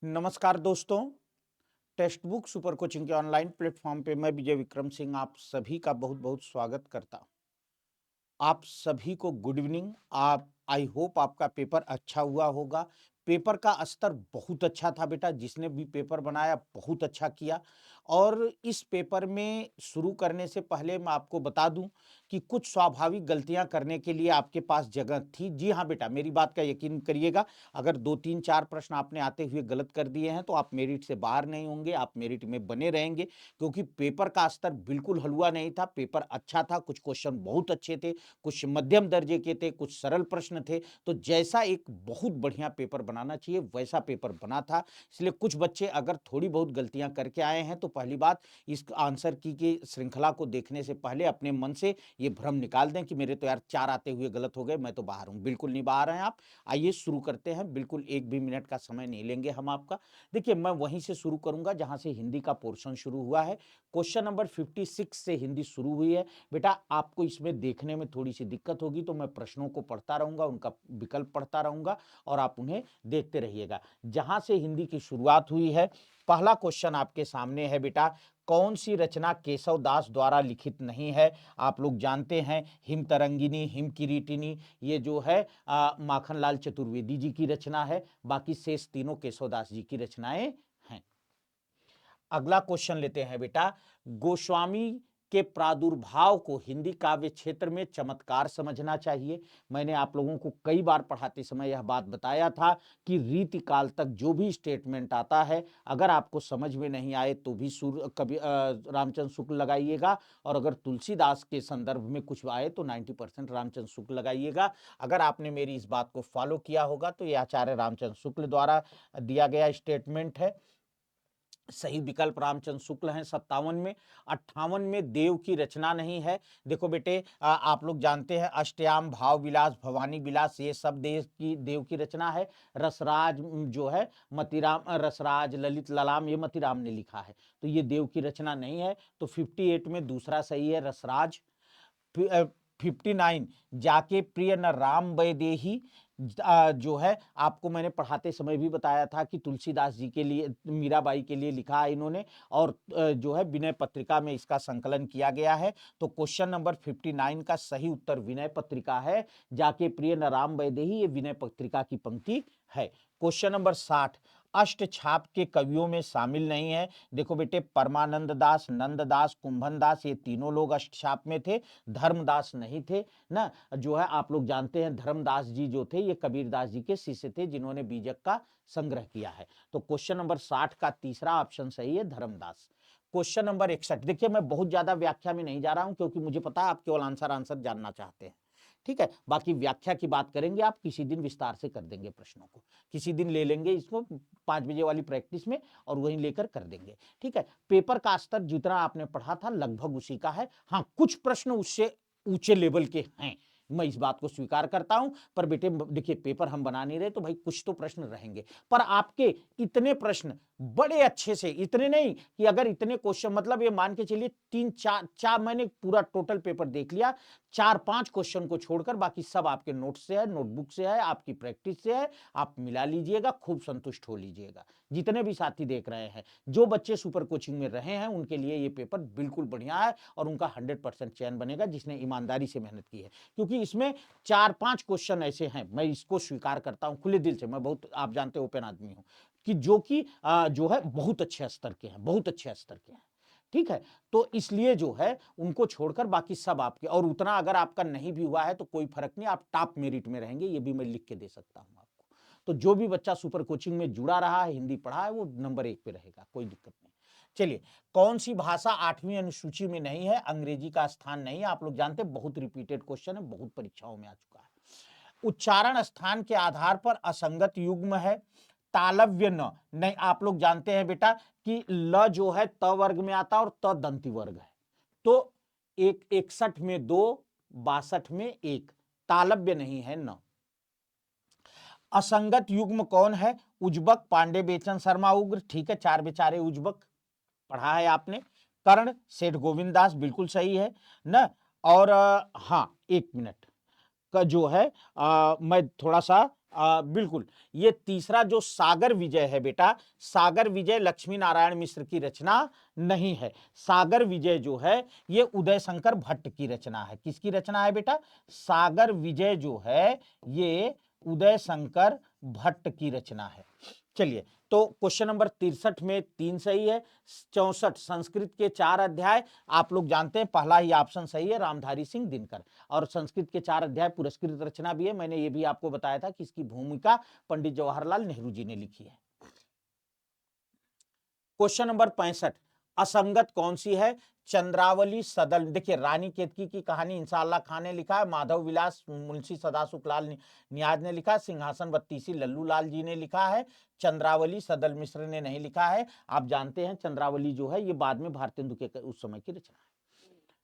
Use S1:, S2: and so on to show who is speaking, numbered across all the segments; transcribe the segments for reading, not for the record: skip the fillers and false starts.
S1: नमस्कार दोस्तों। Text book super coaching के ऑनलाइन प्लेटफॉर्म पे मैं विजय विक्रम सिंह आप सभी का बहुत बहुत स्वागत करता हूं। आप सभी को गुड इवनिंग। आप आई होप आपका पेपर अच्छा हुआ होगा। पेपर का स्तर बहुत अच्छा था बेटा, जिसने भी पेपर बनाया बहुत अच्छा किया। और इस पेपर में शुरू करने से पहले मैं आपको बता दूं कि कुछ स्वाभाविक गलतियां करने के लिए आपके पास जगह थी। जी हाँ बेटा, मेरी बात का यकीन करिएगा। अगर 2 3 4 प्रश्न आपने आते हुए गलत कर दिए हैं तो आप मेरिट से बाहर नहीं होंगे, आप मेरिट में बने रहेंगे, क्योंकि पेपर का स्तर बिल्कुल हलवा नहीं था। पेपर अच्छा था, कुछ क्वेश्चन बहुत अच्छे थे, कुछ मध्यम दर्जे के थे, कुछ सरल प्रश्न थे। तो जैसा एक बहुत बढ़िया पेपर बनाना चाहिए वैसा पेपर बना था। इसलिए कुछ बच्चे अगर थोड़ी बहुत गलतियां करके आए हैं तो पहली बात, इस आंसर की के श्रृंखला को देखने से पहले अपने मन से ये भ्रम निकाल दें कि मेरे तो यार 4 आते हुए गलत हो गए, मैं तो बाहर हूं। बिल्कुल नहीं बाहर हैं आप। आइए शुरू करते हैं। बिल्कुल एक भी मिनट का समय नहीं लेंगे हम आपका। देखिए, मैं वहीं से शुरू करूंगा जहां से हिंदी का पोर्शन शुरू हुआ है। क्वेश्चन नंबर 56 से हिंदी शुरू हुई है। बेटा, आपको इसमें देखने में थोड़ी सी दिक्कत होगी तो मैं प्रश्नों को पढ़ता रहूंगा, उनका विकल्प पढ़ता रहूंगा और आप उन्हें देखते रहिएगा। जहां से हिंदी की शुरुआत हुई है, पहला क्वेश्चन आपके सामने है बेटा, कौन सी रचना केशव दास द्वारा लिखित नहीं है? आप लोग जानते हैं हिम तरंगिनी, हिम किरीटिनी, ये जो है माखनलाल चतुर्वेदी जी की रचना है। बाकी शेष तीनों केशव दास जी की रचनाएं हैं। अगला क्वेश्चन लेते हैं बेटा, गोस्वामी के प्रादुर्भाव को हिंदी काव्य क्षेत्र में चमत्कार समझना चाहिए। मैंने आप लोगों को कई बार पढ़ाते समय यह बात बताया था कि रीति काल तक जो भी स्टेटमेंट आता है, अगर आपको समझ में नहीं आए तो भी रामचंद्र शुक्ल लगाइएगा, और अगर तुलसीदास के संदर्भ में कुछ आए तो 90% रामचंद्र शुक्ल लगाइएगा। अगर आपने मेरी इस बात को फॉलो किया होगा तो यह आचार्य रामचंद्र शुक्ल द्वारा दिया गया स्टेटमेंट है। सही विकल्प रामचंद्र शुक्ल हैं 57 में। 58 में देव की रचना नहीं है। देखो बेटे, आप लोग जानते हैं अष्टयाम, भाव विलास, भवानी विलास, ये सब देव की रचना है। रसराज जो है मतीराम, रसराज, ललित ललाम, ये मतीराम ने लिखा है, तो ये देव की रचना नहीं है। तो 58 में दूसरा सही है रसराज। 59, जाके प्रिय न राम वैदेही, जो है आपको मैंने पढ़ाते समय भी बताया था कि तुलसीदास जी के लिए, मीराबाई के लिए लिखा है इन्होंने, और जो है विनय पत्रिका में इसका संकलन किया गया है। तो क्वेश्चन नंबर 59 का सही उत्तर विनय पत्रिका है। जाके प्रिय न राम वैदेही, ये विनय पत्रिका की पंक्ति है। क्वेश्चन नंबर 60, अष्ट छाप के कवियों में शामिल नहीं है। देखो बेटे, परमानंद दास, नंददास, कुंभन दास, ये तीनों लोग अष्ट छाप में थे, धर्मदास नहीं थे ना। जो है आप लोग जानते हैं धर्मदास जी जो थे ये कबीरदास जी के शिष्य थे, जिन्होंने बीजक का संग्रह किया है। तो क्वेश्चन नंबर 60 का तीसरा ऑप्शन सही है, धर्मदास। क्वेश्चन नंबर 61, देखिए मैं बहुत ज्यादा व्याख्या में नहीं जा रहा हूं क्योंकि मुझे पता है आप केवल आंसर आंसर जानना चाहते हैं। ठीक है, बाकी व्याख्या की बात करेंगे, आप किसी दिन विस्तार से कर देंगे प्रश्नों को, किसी दिन ले लेंगे इसको 5 बजे वाली प्रैक्टिस में और वहीं लेकर कर देंगे। ठीक है, पेपर का स्तर जितना आपने पढ़ा था लगभग उसी का है। हाँ, कुछ प्रश्न उससे ऊंचे लेवल के हैं, मैं इस बात को स्वीकार करता हूं। पर बेटे देखिए, पेपर हम बना नहीं रहे तो भाई कुछ तो प्रश्न रहेंगे। पर आपके इतने प्रश्न बड़े अच्छे से, इतने नहीं कि अगर इतने क्वेश्चन, मतलब ये मान के चलिए 3 4 मैंने पूरा टोटल पेपर देख लिया, 4 5 क्वेश्चन को छोड़कर बाकी सब आपके नोट से है, नोटबुक से है, आपकी प्रैक्टिस से है। आप मिला लीजिएगा, खूब संतुष्ट हो लीजिएगा। जितने भी साथी देख रहे हैं, जो बच्चे सुपर कोचिंग में रहे हैं, उनके लिए ये पेपर बिल्कुल बढ़िया है और उनका 100% चयन बनेगा जिसने ईमानदारी से मेहनत की है। क्योंकि इसमें 4 5 क्वेश्चन ऐसे हैं, मैं इसको स्वीकार करता हूं खुले दिल से, मैं बहुत, आप जानते ओपन आदमी हूं, कि जो कि जो है बहुत अच्छे स्तर के हैं, बहुत अच्छे स्तर के हैं। ठीक है, तो इसलिए जो है उनको छोड़कर बाकी सब आपके, और उतना अगर आपका नहीं भी हुआ है तो कोई फर्क नहीं, आप टॉप मेरिट में रहेंगे, ये भी मैं लिख के दे सकता हूं आपको। तो जो भी बच्चा सुपर कोचिंग में जुड़ा रहा है, हिंदी पढ़ा है, वो नंबर 1 पे रहेगा, कोई दिक्कत नहीं। चलिए, कौन सी भाषा 8वीं अनुसूची में नहीं है? अंग्रेजी का स्थान नहीं है, आप लोग जानते हैं, बहुत रिपीटेड क्वेश्चन है, बहुत परीक्षाओं में आ चुका है। उच्चारण स्थान के आधार पर असंगत युग्म है। तालव्य न नहीं, आप लोग जानते हैं बेटा कि ल जो है त वर्ग में आता है और त दंती वर्ग है। तो 61 में 2, 62 में 1, तालव्य नहीं है न। असंगत युग्म कौन है? उज्बक, पांडे, बेचन, शर्मा, उग्र। ठीक है, 4 बेचारे उज्बक पढ़ा है आपने। कर्ण, सेठ गोविंद दास, बिल्कुल सही है ना। और हाँ, 1 मिनट का जो है मैं थोड़ा सा बिल्कुल, ये तीसरा जो सागर विजय है बेटा, सागर विजय लक्ष्मी नारायण मिश्र की रचना नहीं है। सागर विजय जो है ये उदय शंकर भट्ट की रचना है। किसकी रचना है बेटा? सागर विजय जो है ये उदय शंकर भट्ट की रचना है। चलिए, तो क्वेश्चन नंबर 63 में 3 सही है। 64 संस्कृत के 4 अध्याय, आप लोग जानते हैं पहला ही ऑप्शन सही है, रामधारी सिंह दिनकर। और संस्कृत के 4 अध्याय पुरस्कृत रचना भी है, मैंने ये भी आपको बताया था कि इसकी भूमिका पंडित जवाहरलाल नेहरू जी ने लिखी है। क्वेश्चन नंबर 65 असंगत कौन सी है? चंद्रावली सदल, देखिए रानी केतकी की कहानी इंशाअल्लाह खान ने लिखा है, माधव विलास मुंशी सदासुखलाल नियाज ने लिखा, सिंहासन बत्तीसी लल्लू लाल जी ने लिखा है, चंद्रावली सदल मिश्र ने नहीं लिखा है। आप जानते हैं चंद्रावली जो है ये बाद में भारतेंदु के उस समय की रचना है।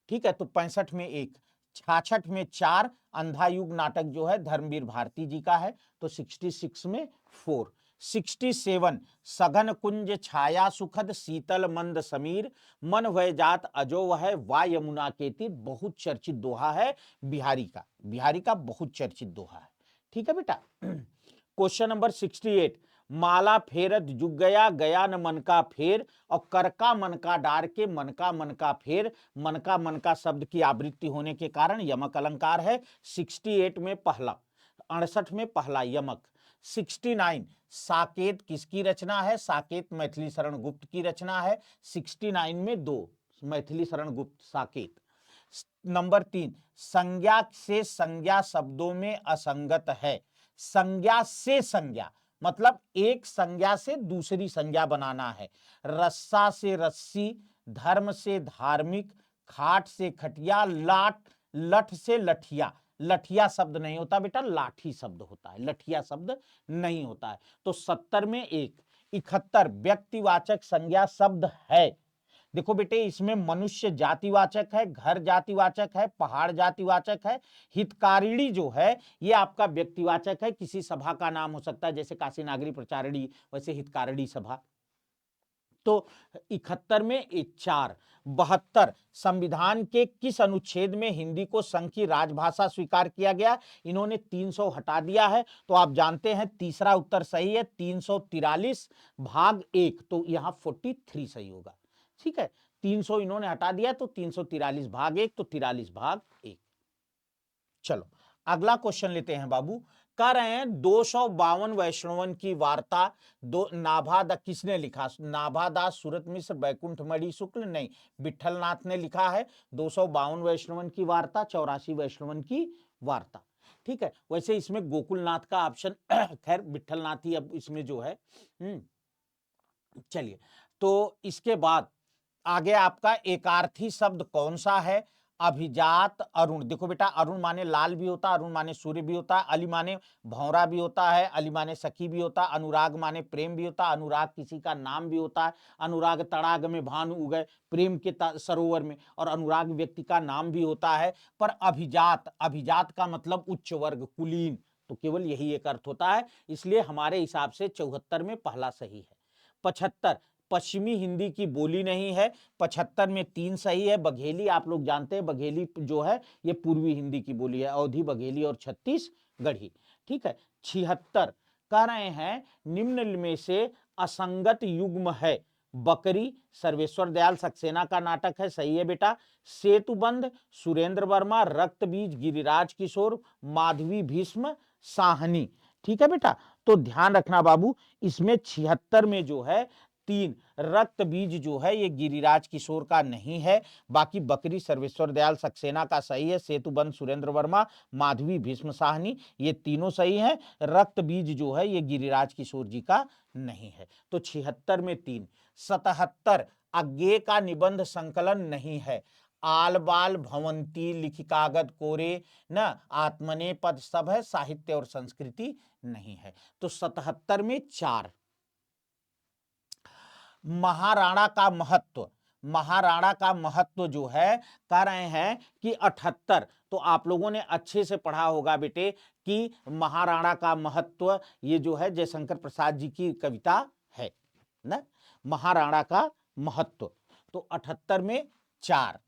S1: ठीक है, तो 65 में 1, 66 में 4 अंधा युग नाटक जो है धर्मवीर भारती जी का है, तो 66 में 4। 67 सघन कुंज छाया सुखद शीतल मंद समीर मन भय जात अजो वह वा यमुना के तीर, बहुत चर्चित दोहा है बिहारी का, बिहारी का बहुत चर्चित दोहा है। ठीक है बेटा। क्वेश्चन नंबर 68 माला फेरत जुग गया गया न मन का फेर, और कर का मन का डार के मन का फेर, मन का शब्द की आवृत्ति होने के कारण यमक अलंकार है। 68 में पहला, 68 में पहला यमक। 69 साकेत किसकी रचना है? साकेत मैथिली शरण गुप्त की रचना है। 69 में 2 मैथिली शरण गुप्त साकेत। नंबर 3 संज्ञा से संज्ञा शब्दों में असंगत है। संज्ञा से संज्ञा मतलब एक संज्ञा से दूसरी संज्ञा बनाना है। रस्सा से रस्सी, धर्म से धार्मिक, खाट से खटिया, लठ से लठिया। लठिया शब्द नहीं होता बेटा, लाठी शब्द होता है, लठिया शब्द नहीं होता है। तो 70 में 1। 71 व्यक्तिवाचक संज्ञा शब्द है। देखो बेटे इसमें मनुष्य जातिवाचक है, घर जातिवाचक है, पहाड़ जातिवाचक है, हितकारिणी जो है ये आपका व्यक्तिवाचक है, किसी सभा का नाम हो सकता है, जैसे काशी नागरी प्रचारिणी, वैसे हितकारिणी सभा। तो 71 में 4। 72 संविधान के किस अनुच्छेद में हिंदी को संघ की राजभाषा स्वीकार किया गया? इन्होंने 300 हटा दिया है, तो आप जानते हैं तीसरा उत्तर सही है, 343 भाग 1, तो यहां 43 सही होगा। ठीक है, 300 इन्होंने हटा दिया, तो 343 भाग 1, तो 43 भाग 1। चलो अगला क्वेश्चन लेते हैं बाबू। कह रहे हैं 252 वैष्णवन की वार्ता दो नाभादास किसने लिखा? नाभादास, सूरत मिश्र, बैकुंठ मणि शुक्ल? नहीं, विठल नाथ ने लिखा है। 252 वैष्णवन की वार्ता, 84 वैष्णवन की वार्ता। ठीक है, वैसे इसमें गोकुलनाथ का ऑप्शन खैर विठल नाथ ही अब इसमें जो है। चलिए, तो इसके बाद आगे आपका एकार्थी शब्द कौन सा है? अभिजात अरुण। देखो बेटा अरुण माने लाल भी होता है, अरुण माने सूर्य भी होता है, अली माने भौरा भी होता है, अली माने सखी भी होता है, अनुराग माने प्रेम भी होता है, अनुराग किसी का नाम भी होता है, अनुराग तड़ाग में भानु उगए, प्रेम के सरोवर में, और अनुराग व्यक्ति का नाम भी होता है। पर अभिजात, अभिजात का मतलब उच्च वर्ग, कुलीन, तो केवल यही एक अर्थ होता है, इसलिए हमारे हिसाब से 74 में पहला सही है। 75 पश्चिमी हिंदी की बोली नहीं है। 75 में 3 सही है। बघेली आप लोग जानते हैं, बघेली जो है ये पूर्वी हिंदी की बोली है, अवधी बघेली और छत्तीसगढ़ी। ठीक है। 76 कह रहे हैं निम्न में से असंगत युग्म है। बकरी सर्वेश्वर दयाल सक्सेना का नाटक है, सही है बेटा। सेतुबंध सुरेंद्र वर्मा, रक्त बीज गिरिराज किशोर, माधवी भीष्म साहनी। ठीक है बेटा, तो ध्यान रखना बाबू, इसमें 76 में जो है 3 रक्त बीज जो है ये गिरिराज किशोर का नहीं है। बाकी बकरी सर्वेश्वर दयाल सक्सेना का सही है, सेतुबंध सुरेंद्र वर्मा, माधवी भीष्म साहनी, ये तीनों सही हैं। रक्त बीज जो है ये गिरिराज किशोर जी का नहीं है। तो 76 में 3। 77 अज्ञे का निबंध संकलन नहीं है। आल बाल भवंती लिखि कागद कोरे न आत्मने पद सब है, साहित्य और संस्कृति नहीं है। तो 77 में 4। महाराणा का महत्व, महाराणा का महत्व जो है कह रहे हैं कि 78, तो आप लोगों ने अच्छे से पढ़ा होगा बेटे कि महाराणा का महत्व ये जो है जयशंकर प्रसाद जी की कविता है ना, महाराणा का महत्व। तो 78 में 4।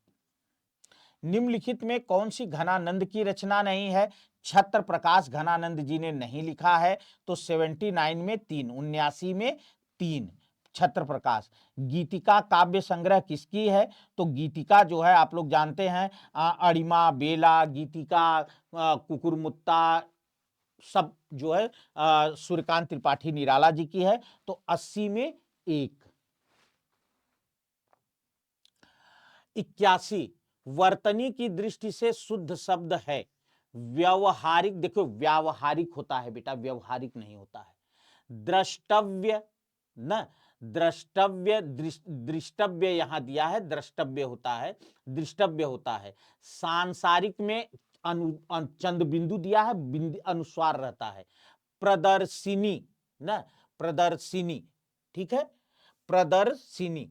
S1: निम्नलिखित में कौन सी घनानंद की रचना नहीं है? छत्र प्रकाश घनानंद जी ने नहीं लिखा है, तो 79 में 3, 79 में 3 छत्र प्रकाश। गीतिका काव्य संग्रह किसकी है, तो गीतिका जो है आप लोग जानते हैं अणिमा, बेला, गीतिका, कुकुरमुत्ता सब जो है सूर्यकांत त्रिपाठी निराला जी की है, तो 80 में 1। 81 वर्तनी की दृष्टि से शुद्ध शब्द है व्यवहारिक। देखो व्यावहारिक होता है बेटा, व्यवहारिक नहीं होता है। द्रष्टव्य न, द्रष्टव्य दृष्टव्य यहां दिया है, द्रष्टव्य होता है, दृष्टव्य होता है। सांसारिक में चंद बिंदु दिया है, बिंदु अनुस्वार रहता है। प्रदर्शिनी न, प्रदर्शिनी, ठीक है, प्रदर्शिनी,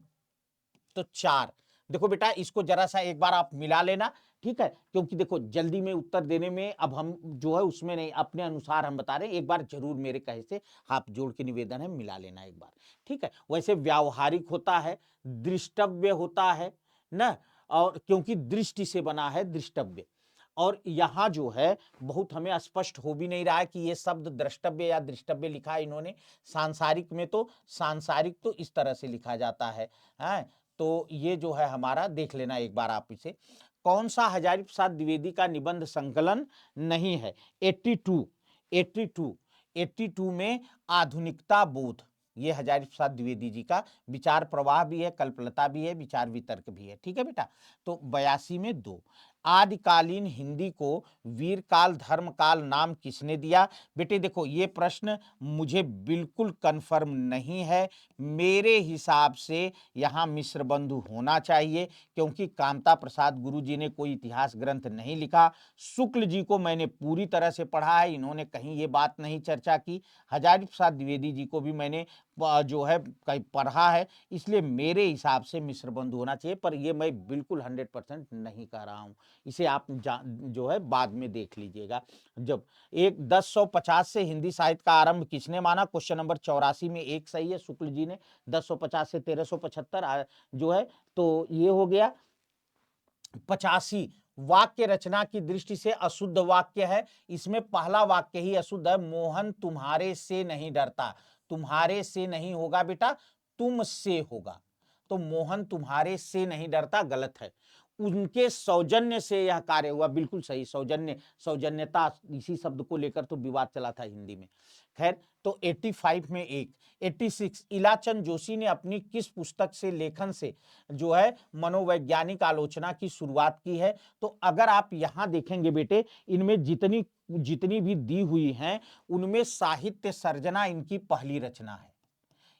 S1: तो 4। देखो बेटा इसको जरा सा एक बार आप मिला लेना, ठीक है, क्योंकि देखो जल्दी में उत्तर देने में अब हम जो है उसमें नहीं, अपने अनुसार हम बता रहे हैं, एक बार जरूर मेरे कहे से हाथ जोड़ के निवेदन है मिला लेना एक बार, ठीक है। वैसे व्यावहारिक होता है, दृष्टव्य होता है ना, और क्योंकि दृष्टि से बना है दृष्टव्य। और यहां जो है बहुत हमें स्पष्ट हो भी नहीं रहा है कि ये शब्द द्रष्टव्य या दृष्टव्य लिखा है इन्होंने। सांसारिक में तो, सांसारिक तो इस तरह से लिखा जाता है, तो ये जो है हमारा देख लेना एक बार आप इसे। कौन सा हजारी प्रसाद द्विवेदी का निबंध संकलन नहीं है, 82, 82, 82 में आधुनिकता बोध, ये हजारी प्रसाद द्विवेदी जी का विचार प्रवाह भी है, कल्पलता भी है, विचार वितर्क भी है, ठीक है बेटा। तो 82 में 2। आदिकालीन हिंदी को वीर काल धर्म काल नाम किसने दिया, बेटे देखो ये प्रश्न मुझे बिल्कुल कंफर्म नहीं है, मेरे हिसाब से यहाँ मिश्र बंधु होना चाहिए, क्योंकि कामता प्रसाद गुरु जी ने कोई इतिहास ग्रंथ नहीं लिखा। शुक्ल जी को मैंने पूरी तरह से पढ़ा है, इन्होंने कहीं ये बात नहीं चर्चा की। हजारी प्रसाद द्विवेदी जी को भी मैंने जो है कहीं पढ़ा है, इसलिए मेरे हिसाब से मिश्र बंधु होना चाहिए, पर ये मैं बिल्कुल 100% नहीं कह रहा हूं, इसे आप जो है बाद में देख लीजिएगा। जब 1050 से हिंदी साहित्य का आरंभ किसने माना, क्वेश्चन नंबर 84 में 1 सही है, शुक्ल जी ने। 1050 से 1375 जो है, तो ये हो गया। 85 वाक्य रचना की दृष्टि से अशुद्ध वाक्य है, इसमें पहला वाक्य ही अशुद्ध है, मोहन तुम्हारे से नहीं डरता। तुम्हारे से नहीं होगा बेटा, तुमसे होगा, तो मोहन तुम्हारे से नहीं डरता गलत है। उनके सौजन्य से यह कार्य हुआ, बिल्कुल सही, सौजन्य, सौजन्यता, इसी शब्द को लेकर तो विवाद चला था हिंदी में। खैर, तो 85 में 1। 86 इलाचंद जोशी ने अपनी किस पुस्तक से लेखन से जो है मनोवैज्ञानिक आलोचना की शुरुआत की है, तो अगर आप यहां देखेंगे बेटे, इनमें जितनी जितनी भी दी हुई हैं उनमें साहित्य सर्जना इनकी पहली रचना है,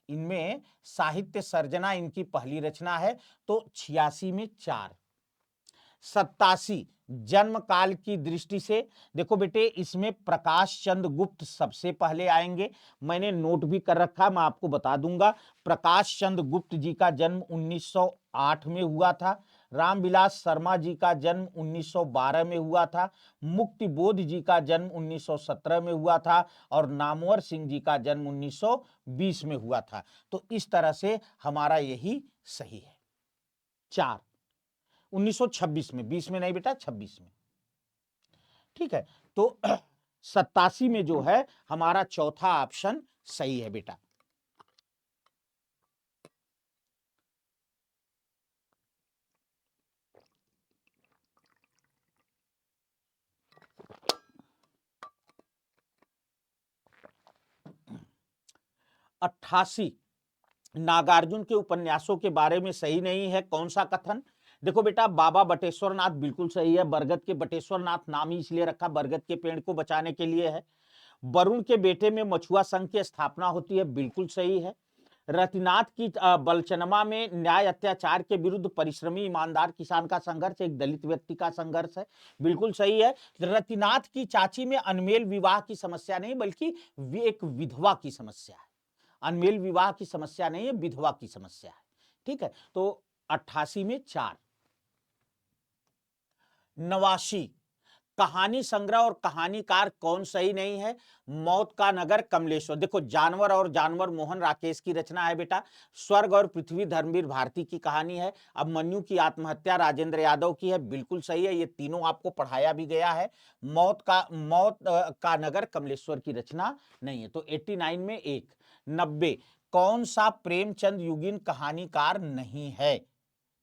S1: इनमें साहित्य सर्जना इनकी पहली रचना है, तो 86 में 4। 87 जन्म काल की दृष्टि से, देखो बेटे इसमें प्रकाश चंद्र गुप्त सबसे पहले आएंगे, मैंने नोट भी कर रखा, मैं आपको बता दूंगा। प्रकाश चंद्र गुप्त जी का जन्म 1908 में हुआ था, रामविलास शर्मा जी का जन्म 1912 में हुआ था, मुक्ति बोध जी का जन्म 1917 में हुआ था, और नामवर सिंह जी का जन्म 1920 में हुआ था। तो इस तरह से हमारा यही सही है। 4 1926 में, 20 में नहीं बेटा, 26 में, ठीक है। तो 87 में जो है हमारा चौथा ऑप्शन सही है बेटा। अट्ठासी नागार्जुन के उपन्यासों के बारे में सही नहीं है, कौन सा कथन, देखो बेटा बाबा बटेश्वर नाथ बिल्कुल सही है, बरगद के बटेश्वर नाथ नाम ही इसलिए रखा, बरगद के पेड़ को बचाने के लिए है। वरुण के बेटे में मछुआ संघ की स्थापना होती है, बिल्कुल सही है। रतिनाथ की बलचनमा में न्याय अत्याचार के विरुद्ध परिश्रमी ईमानदार किसान का संघर्ष एक दलित व्यक्ति का संघर्ष है, बिल्कुल सही है। रतिनाथ की चाची में अनमेल विवाह की समस्या नहीं, बल्कि एक विधवा की समस्या है, अनमेल विवाह की समस्या नहीं है, विधवा की समस्या है, ठीक है। तो 88 में 4। 89 कहानी संग्रह और कहानीकार कौन सही नहीं है? मौत का नगर कमलेश्वर। देखो, जानवर और जानवर मोहन राकेश की रचना है बेटा। स्वर्ग और पृथ्वी धर्मवीर भारती की कहानी है। अभिमन्यु की आत्महत्या राजेंद्र यादव की है, बिल्कुल सही है, ये तीनों आपको पढ़ाया भी गया है। मौत का नगर कमलेश्वर की रचना नहीं है। तो 89 में 1। 90 कौन सा प्रेमचंद युगीन कहानीकार नहीं है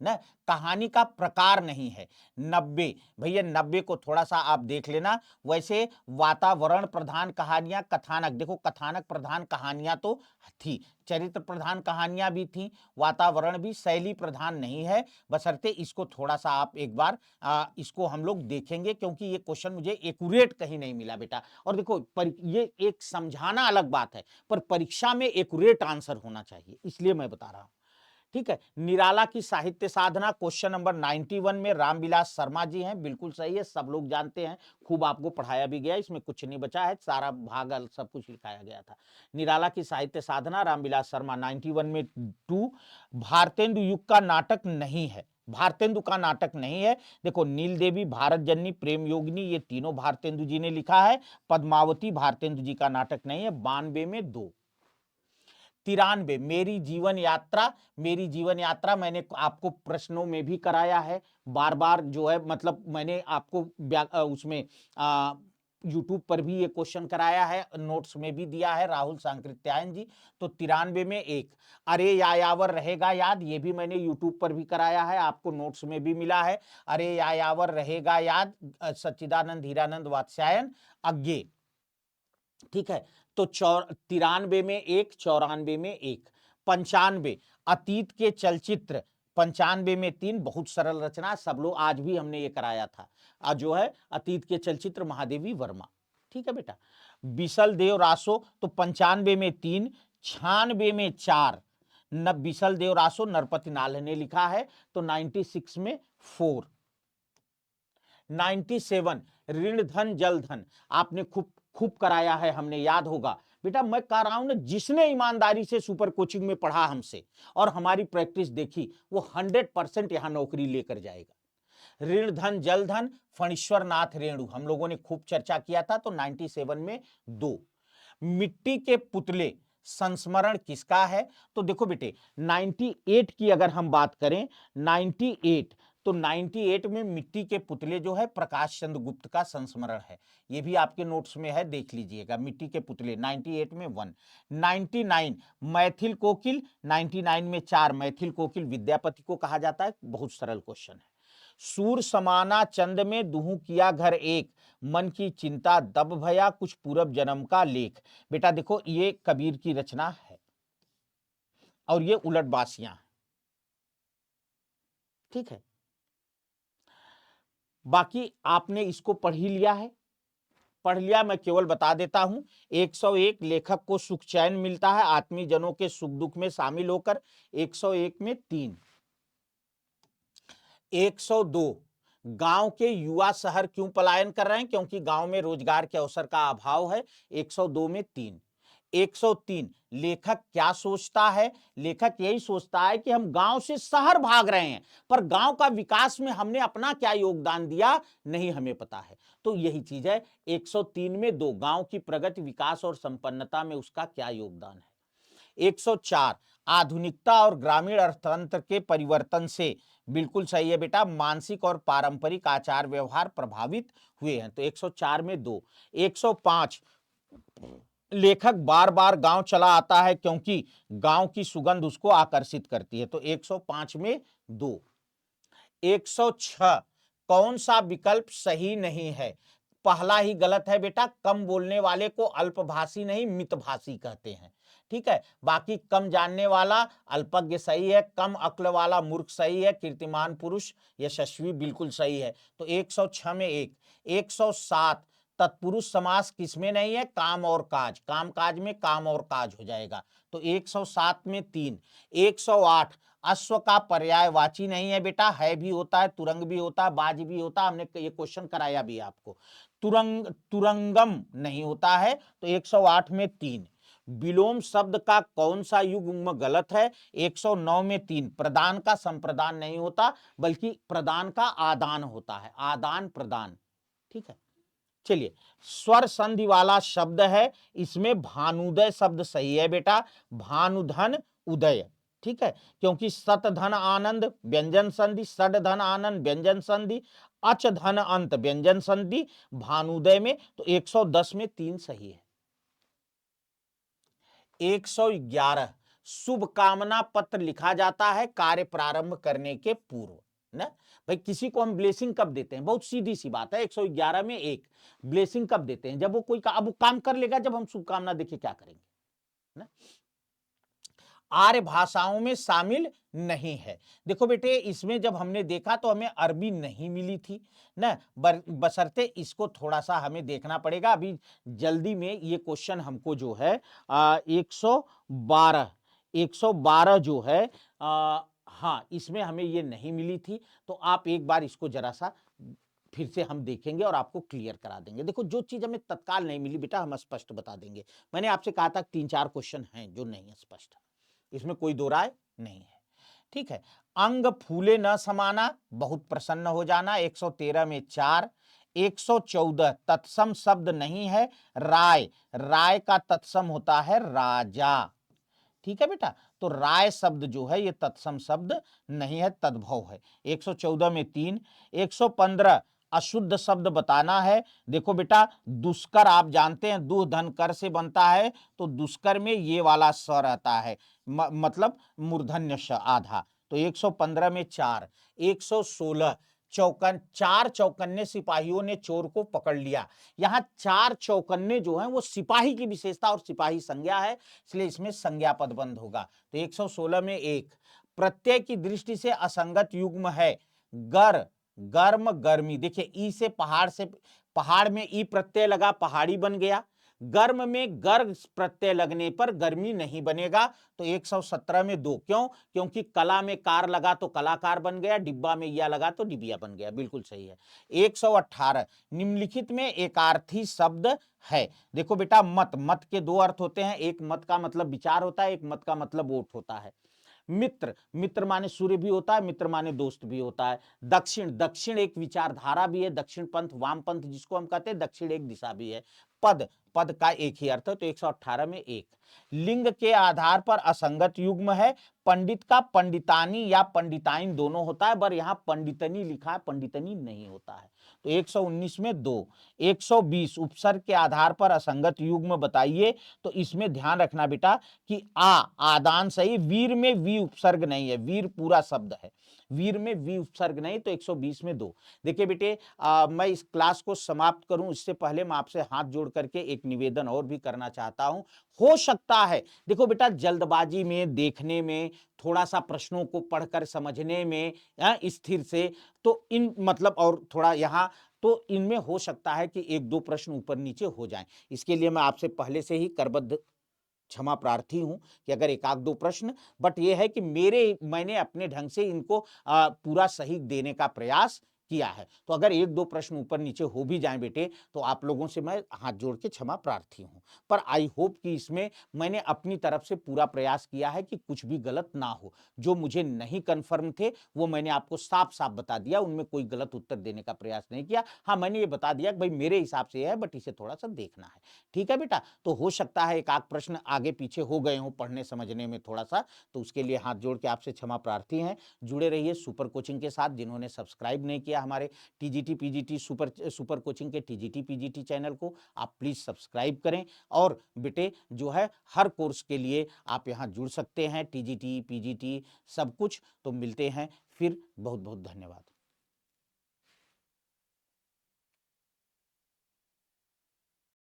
S1: ना? कहानी का प्रकार नहीं है। 90 भैया, 90 को थोड़ा सा आप देख लेना। वैसे वातावरण प्रधान कहानियां, कथानक, देखो कथानक प्रधान कहानियां तो थी, चरित्र प्रधान कहानियां भी थी, वातावरण भी, शैली प्रधान नहीं है। बशर्ते इसको थोड़ा सा आप एक बार इसको हम लोग देखेंगे, क्योंकि ये क्वेश्चन मुझे एक्यूरेट कहीं नहीं मिला बेटा। और देखो, ये एक समझाना अलग बात है, पर परीक्षा में एक्यूरेट आंसर होना चाहिए, इसलिए मैं बता रहा हूं। ठीक है। निराला की साहित्य साधना क्वेश्चन नंबर 91 में रामविलास शर्मा जी हैं, बिल्कुल सही है, सब लोग जानते हैं, खूब आपको पढ़ाया भी गया, इसमें कुछ नहीं बचा है, सारा भाग सब कुछ लिखाया गया था। निराला की साहित्य साधना रामविलास शर्मा 91 में 2। भारतेंदु युग का नाटक नहीं है, भारतेंदु का नाटक नहीं है। देखो, नील देवी, भारत जननी, प्रेम योगिनी, ये तीनों भारतेंदु जी ने लिखा है। पद्मावती भारतेंदु जी का नाटक नहीं है। 92 में 2। 93 मेरी जीवन यात्रा, मेरी जीवन यात्रा मैंने आपको प्रश्नों में भी कराया है, बार बार जो है, मतलब मैंने आपको उसमें यूट्यूब पर भी ये क्वेश्चन कराया है, नोट्स में भी दिया है, राहुल सांकृत्यायन जी। तो 93 में 1। अरे यायावर रहेगा याद, ये भी मैंने यूट्यूब पर भी कराया है, आपको नोट्स में भी मिला है। अरे यायावर रहेगा याद, सच्चिदानंद हीरानंद वात्स्यायन अज्ञे। ठीक है। तो 93 में 1, 94 में 1। 95 अतीत के चलचित्र, 95 में 3, बहुत सरल रचना, सब लोग, आज भी हमने ये कराया था। आज जो है अतीत के चलचित्र, महादेवी वर्मा। ठीक है बेटा। बिसल देव रासो, तो 95 में 3, 96 में 4। न बिसल देव रासो नरपति नाल ने लिखा है, तो 96 में 4। 97 ऋण धन जल धन, आपने खूब खूब कराया है, हमने, याद होगा बेटा। मैं कह रहा हूं ना, जिसने ईमानदारी से सुपर कोचिंग में पढ़ा हमसे और हमारी प्रैक्टिस देखी, वो 100% यहां नौकरी लेकर जाएगा। ऋण धन जल धन, फणीश्वर नाथ रेणु, हम लोगों ने खूब चर्चा किया था, तो 97 में 2। मिट्टी के पुतले संस्मरण किसका है? तो देखो बेटे, 98 की अगर हम बात करें, 98, तो 98 में मिट्टी के पुतले जो है प्रकाश चंद्र गुप्त का संस्मरण है। ये भी आपके नोट्स में है, देख लीजिएगा। मिट्टी के पुतले 98 में 1। 99 मैथिल कोकिल, 99 में 4। मैथिल कोकिल विद्यापति को कहा जाता है, बहुत सरल क्वेश्चन है। सूर समाना चंद में दुहू किया घर एक, मन की चिंता दब भया कुछ पूरब जन्म का लेख। बेटा देखो, ये कबीर की रचना है और ये उलट बासियां, ठीक है। बाकी आपने इसको पढ़ ही लिया है, पढ़ लिया, मैं केवल बता देता हूं। 101 लेखक को सुख चैन मिलता है आत्मीय जनों के सुख दुख में शामिल होकर, 101 में 3। 102 गांव के युवा शहर क्यों पलायन कर रहे हैं? क्योंकि गांव में रोजगार के अवसर का अभाव है, 102 में 3। 103 लेखक क्या सोचता है? लेखक यही सोचता है कि हम गांव से शहर भाग रहे हैं, पर गांव का विकास में हमने अपना क्या योगदान दिया, नहीं हमें पता है। तो यही चीज है। 103 में 2 गांव की प्रगति, विकास और संपन्नता में उसका क्या योगदान है। 104 आधुनिकता और ग्रामीण अर्थतंत्र के परिवर्तन से, बिल्कुल सही है बेटा, मानसिक और पारंपरिक आचार व्यवहार प्रभावित हुए हैं, तो 104 में 2। 105 लेखक बार बार गांव चला आता है क्योंकि गांव की सुगंध उसको आकर्षित करती है, तो 105 में 2। 106 कौन सा विकल्प सही नहीं है? पहला ही गलत है बेटा, कम बोलने वाले को अल्पभाषी नहीं मितभाषी कहते हैं। ठीक है। बाकी कम जानने वाला अल्पज्ञ सही है, कम अक्ल वाला मूर्ख सही है, कीर्तिमान पुरुष यशस्वी बिल्कुल सही है, तो 106 में 1। 107 तत्पुरुष समास किसमें नहीं है? काम और काज, काम काज में काम और काज हो जाएगा, तो 107 में 3। 108 अश्व का पर्यायवाची नहीं है बेटा, है भी होता है, तुरंग भी होता है, बाज भी होता है, हमने ये क्वेश्चन कराया भी आपको। तुरंगम नहीं होता है, तो 108 में 3। विलोम शब्द का कौन सा युग्म गलत है? 109 में 3। प्रदान का संप्रदान नहीं होता, बल्कि प्रदान का आदान होता है, आदान प्रदान। ठीक है, चलिए स्वर संधि वाला शब्द है, इसमें भानुदय शब्द सही है बेटा, भानुधन उदय, ठीक है, क्योंकि सत धन आनंद व्यंजन संधि, सड धन आनंद व्यंजन संधि, अच धन अंत व्यंजन संधि, भानुदय में तो 110 में 3 सही है। 111 शुभकामना पत्र लिखा जाता है कार्य प्रारंभ करने के पूर्व ना। भाई किसी को हम ब्लेसिंग कब देते हैं, बहुत सीधी सी बात है, 111 में 1 ब्लेसिंग कब देते हैं, जब वो कोई अब वो काम कर लेगा, जब हम शुभकामना देके क्या करेंगे ना। आर्य भाषाओं में शामिल नहीं है। देखो बेटे, इसमें जब हमने देखा तो हमें अरबी नहीं मिली थी ना, बशर्ते इसको थोड़ा सा हमें देखना पड़ेगा। अभी जल्दी में ये क्वेश्चन हमको जो है 112 जो है हाँ, इसमें हमें ये नहीं मिली थी, तो आप एक बार इसको जरा सा फिर से हम देखेंगे और आपको क्लियर करा देंगे। देखो, जो चीज हमें तत्काल नहीं मिली बेटा, हम स्पष्ट बता देंगे। मैंने आपसे कहा था 3-4 क्वेश्चन हैं जो नहीं स्पष्ट है, इसमें कोई दो राय नहीं है, ठीक है। अंग फूले न समाना, बहुत प्रसन्न हो जाना, 113 में 4। 114 तत्सम शब्द नहीं है, राय, राय का तत्सम होता है राजा, ठीक है बेटा, तो राय शब्द जो है ये तत्सम शब्द नहीं है, तद्भव है। 114 में 3। 115 अशुद्ध शब्द बताना है। देखो बेटा, दुष्कर आप जानते हैं दुह धन कर से बनता है, तो दुष्कर में ये वाला स रहता है, मतलब मूर्धन्य श आधा, तो 115 में 4। 116 4 चौकन्ने सिपाहियों ने चोर को पकड़ लिया। यहां 4 चौकन्ने जो हैं वो सिपाही की विशेषता और सिपाही संज्ञा है, इसलिए इसमें संज्ञा पद बंद होगा। तो 116 में 1। प्रत्यय की दृष्टि से असंगत युग्म है, गर, गर्म, गर्मी। देखिए ई से पहाड़ में ई प्रत्यय लगा, पहाड़ी बन गया। गर्म में गर्ग प्रत्यय लगने पर गर्मी नहीं बनेगा, तो 117 में 2। क्यों? क्योंकि कला में कार लगा तो कलाकार बन गया, डिब्बा में या लगा तो डिबिया बन गया, बिल्कुल सही है। 118 निम्नलिखित में एकार्थी शब्द है। देखो बेटा, मत, मत के दो अर्थ होते हैं, एक मत का मतलब विचार होता है, एक मत का मतलब वोट होता है। मित्र, मित्र माने सूर्य भी होता है, मित्र माने दोस्त भी होता है। दक्षिण, दक्षिण एक विचारधारा भी है, दक्षिण पंथ, वाम पंथ जिसको हम कहते हैं, दक्षिण एक दिशा भी है। पद, पद का एक ही अर्थ है, तो 118 में 1। लिंग के आधार पर असंगत युग्म है, पंडित का पंडितानी या पंडिताइन दोनों होता है, पर यहां पंडितनी लिखा है, पंडितनी नहीं होता है, तो 119 में 2। 120 उपसर्ग के आधार पर असंगत युग्म बताइए, तो इसमें ध्यान रखना बेटा कि आदान सही, वीर में वी उपसर्ग नहीं है, वीर पूरा शब्द है, वीर में वी उपसर्ग नहीं, तो 120 में 2। देखिए बेटे, मैं इस क्लास को समाप्त करूं इससे पहले मैं आपसे हाथ जोड़ करके एक निवेदन और भी करना चाहता हूं। हो सकता है, देखो बेटा, जल्दबाजी में, देखने में, थोड़ा सा प्रश्नों को पढ़कर समझने में स्थिर से, तो इन मतलब और थोड़ा यहां, तो इनमें हो सकता है कि 1-2 प्रश्न ऊपर नीचे हो जाएं। इसके लिए मैं आपसे पहले से ही करबद्ध क्षमा प्रार्थी हूं कि अगर 1-2 प्रश्न, बट ये है कि मैंने अपने ढंग से इनको पूरा सही देने का प्रयास किया है, तो अगर 1-2 प्रश्न ऊपर नीचे हो भी जाएं बेटे, तो आप लोगों से मैं हाथ जोड़ के क्षमा प्रार्थी हूं। पर आई होप कि इसमें मैंने अपनी तरफ से पूरा प्रयास किया है कि कुछ भी गलत ना हो। जो मुझे नहीं कन्फर्म थे वो मैंने आपको साफ साफ बता दिया, उनमें कोई गलत उत्तर देने का प्रयास नहीं किया। हाँ, मैंने ये बता दिया कि भाई मेरे हिसाब से है, बट इसे थोड़ा सा देखना है, ठीक है बेटा। तो हो सकता है 1-8 प्रश्न आगे पीछे हो गए हों पढ़ने समझने में थोड़ा सा, तो उसके लिए हाथ जोड़ के आपसे क्षमा प्रार्थी हैं। जुड़े रहिए सुपर कोचिंग के साथ। जिन्होंने सब्सक्राइब नहीं किया हमारे टीजीटी पीजीटी सुपर कोचिंग के टीजीटी पीजीटी चैनल को, आप प्लीज सब्सक्राइब करें। और बेटे जो है, हर कोर्स के लिए आप यहाँ जुड़ सकते हैं, टीजीटी पीजीटी सब कुछ। तो मिलते हैं फिर, बहुत बहुत धन्यवाद।